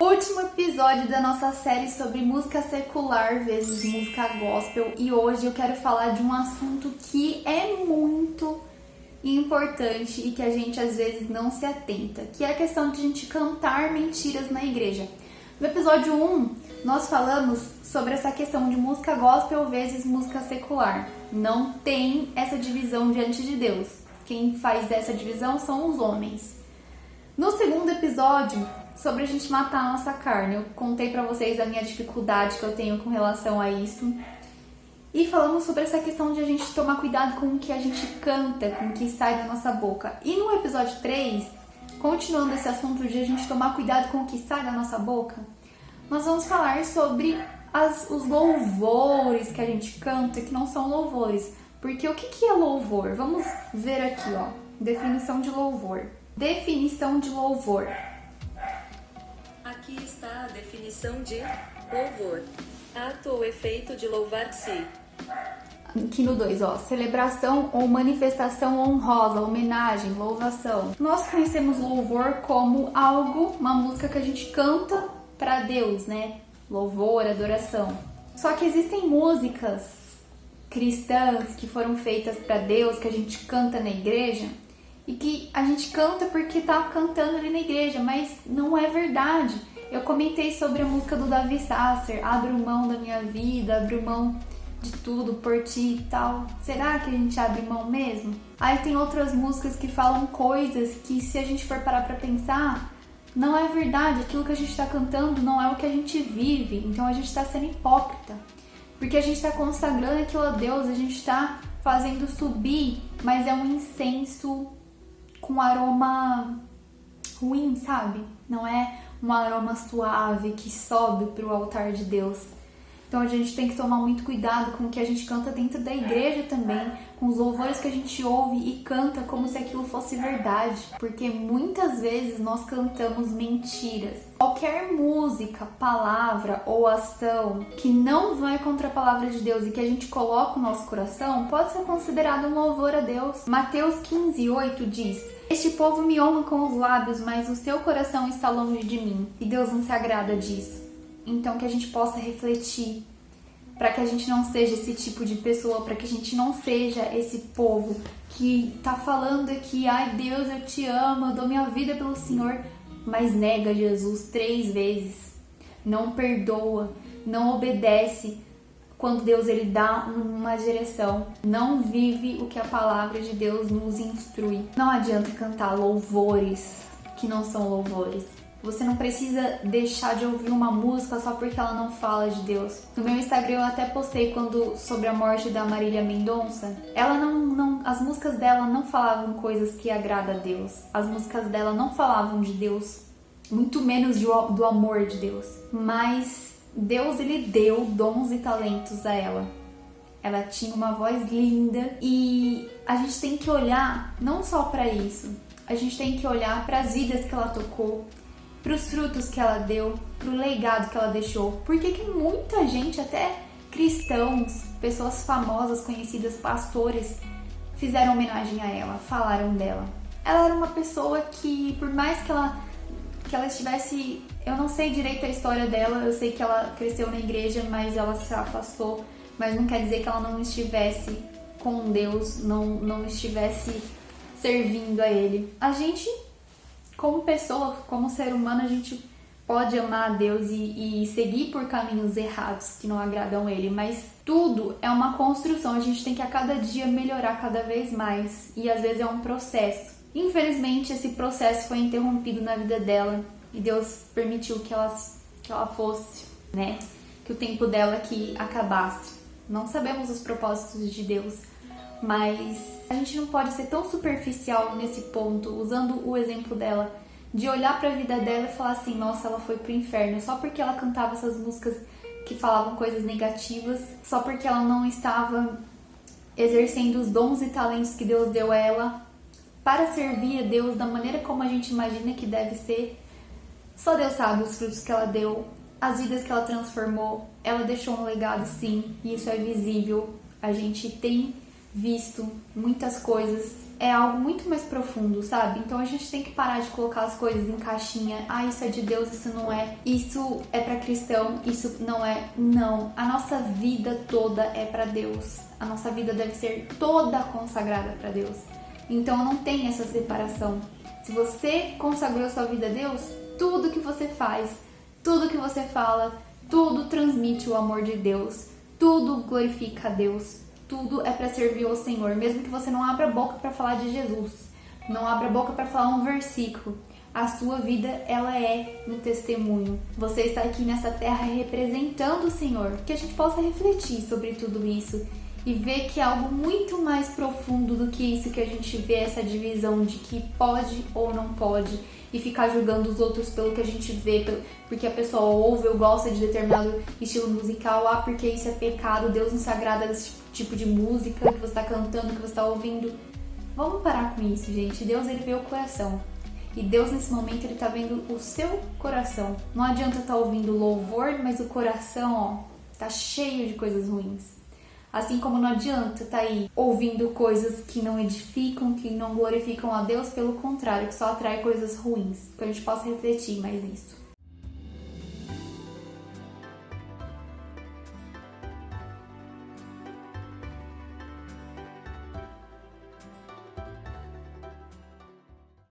Último episódio da nossa série sobre música secular vezes música gospel, e hoje eu quero falar de um assunto que é muito importante e que a gente às vezes não se atenta, que é a questão de a gente cantar mentiras na igreja. No episódio 1, nós falamos sobre essa questão de música gospel vezes música secular. Não tem essa divisão diante de Deus. Quem faz essa divisão são os homens. No segundo episódio, sobre a gente matar a nossa carne, eu contei pra vocês a minha dificuldade que eu tenho com relação a isso. E falamos sobre essa questão de a gente tomar cuidado com o que a gente canta, com o que sai da nossa boca. E no episódio 3, continuando esse assunto de a gente tomar cuidado com o que sai da nossa boca, nós vamos falar sobre os louvores que a gente canta, que não são louvores. Porque o que é louvor? Vamos ver aqui, ó. Definição de louvor. Definição de louvor. Aqui está a definição de louvor. Ato ou efeito de louvar-se. Aqui no 2, ó. Celebração ou manifestação honrosa, homenagem, louvação. Nós conhecemos louvor como algo, uma música que a gente canta para Deus, né? Louvor, adoração. Só que existem músicas cristãs que foram feitas para Deus, que a gente canta na igreja, e que a gente canta porque tá cantando ali na igreja, mas não é verdade. Eu comentei sobre a música do Davi Sasser, abro mão da minha vida, abro mão de tudo por ti e tal. Será que a gente abre mão mesmo? Aí tem outras músicas que falam coisas que, se a gente for parar pra pensar, não é verdade. Aquilo que a gente tá cantando não é o que a gente vive, então a gente tá sendo hipócrita. Porque a gente tá consagrando aquilo a Deus, a gente tá fazendo subir, mas é um incenso com aroma ruim, sabe? Não é um aroma suave que sobe pro altar de Deus. Então a gente tem que tomar muito cuidado com o que a gente canta dentro da igreja também, com os louvores que a gente ouve e canta como se aquilo fosse verdade, porque muitas vezes nós cantamos mentiras. Qualquer música, palavra ou ação que não vai contra a palavra de Deus e que a gente coloca no nosso coração pode ser considerado um louvor a Deus. Mateus 15:8 diz: "Este povo me honra com os lábios, mas o seu coração está longe de mim." E Deus não se agrada disso. Então que a gente possa refletir, para que a gente não seja esse tipo de pessoa, para que a gente não seja esse povo que tá falando aqui: "Ai Deus, eu te amo, eu dou minha vida pelo Senhor", mas nega Jesus 3 vezes, não perdoa, não obedece quando Deus ele dá uma direção, não vive o que a palavra de Deus nos instrui. Não adianta cantar louvores que não são louvores. Você não precisa deixar de ouvir uma música só porque ela não fala de Deus. No meu Instagram eu até postei sobre a morte da Marília Mendonça. Ela as músicas dela não falavam coisas que agradam a Deus. As músicas dela não falavam de Deus, muito menos do amor de Deus. Mas Deus ele deu dons e talentos a ela. Ela tinha uma voz linda e a gente tem que olhar não só para isso. A gente tem que olhar para as vidas que ela tocou, para os frutos que ela deu, para o legado que ela deixou. Porque que muita gente, até cristãos, pessoas famosas, conhecidas, pastores, fizeram homenagem a ela, falaram dela. Ela era uma pessoa que, por mais que ela estivesse... Eu não sei direito a história dela, eu sei que ela cresceu na igreja, mas ela se afastou. Mas não quer dizer que ela não estivesse com Deus, não estivesse servindo a Ele. A gente, como pessoa, como ser humano, a gente pode amar a Deus e seguir por caminhos errados que não agradam a Ele, mas tudo é uma construção, a gente tem que a cada dia melhorar cada vez mais, e às vezes é um processo. Infelizmente, esse processo foi interrompido na vida dela e Deus permitiu que ela fosse, né? Que o tempo dela aqui acabasse. Não sabemos os propósitos de Deus, mas a gente não pode ser tão superficial nesse ponto, usando o exemplo dela, de olhar para a vida dela e falar assim: nossa, ela foi pro inferno só porque ela cantava essas músicas que falavam coisas negativas, só porque ela não estava exercendo os dons e talentos que Deus deu a ela para servir a Deus da maneira como a gente imagina que deve ser. Só Deus sabe os frutos que ela deu, as vidas que ela transformou. Ela deixou um legado, sim, e isso é visível. A gente tem visto muitas coisas é algo muito mais profundo, sabe? Então a gente tem que parar de colocar as coisas em caixinha. Ah, isso é de Deus, isso não é. Isso é pra cristão, isso não é. Não. A nossa vida toda é pra Deus. A nossa vida deve ser toda consagrada pra Deus. Então não tem essa separação. Se você consagrou a sua vida a Deus, tudo que você faz, tudo que você fala, tudo transmite o amor de Deus. Tudo glorifica a Deus. Tudo é para servir ao Senhor, mesmo que você não abra a boca para falar de Jesus, não abra a boca para falar um versículo. A sua vida, ela é um testemunho. Você está aqui nessa terra representando o Senhor. Que a gente possa refletir sobre tudo isso e ver que é algo muito mais profundo do que isso que a gente vê, essa divisão de que pode ou não pode, e ficar julgando os outros pelo que a gente vê, porque a pessoa ouve ou gosta de determinado estilo musical, porque isso é pecado, Deus não se agrada desse tipo de música que você está cantando, que você está ouvindo. Vamos parar com isso, gente. Deus, ele vê o coração. E Deus, nesse momento, ele tá vendo o seu coração. Não adianta estar ouvindo louvor, mas o coração, ó, tá cheio de coisas ruins. Assim como não adianta estar aí ouvindo coisas que não edificam, que não glorificam a Deus, pelo contrário, que só atrai coisas ruins. Que a gente possa refletir mais nisso.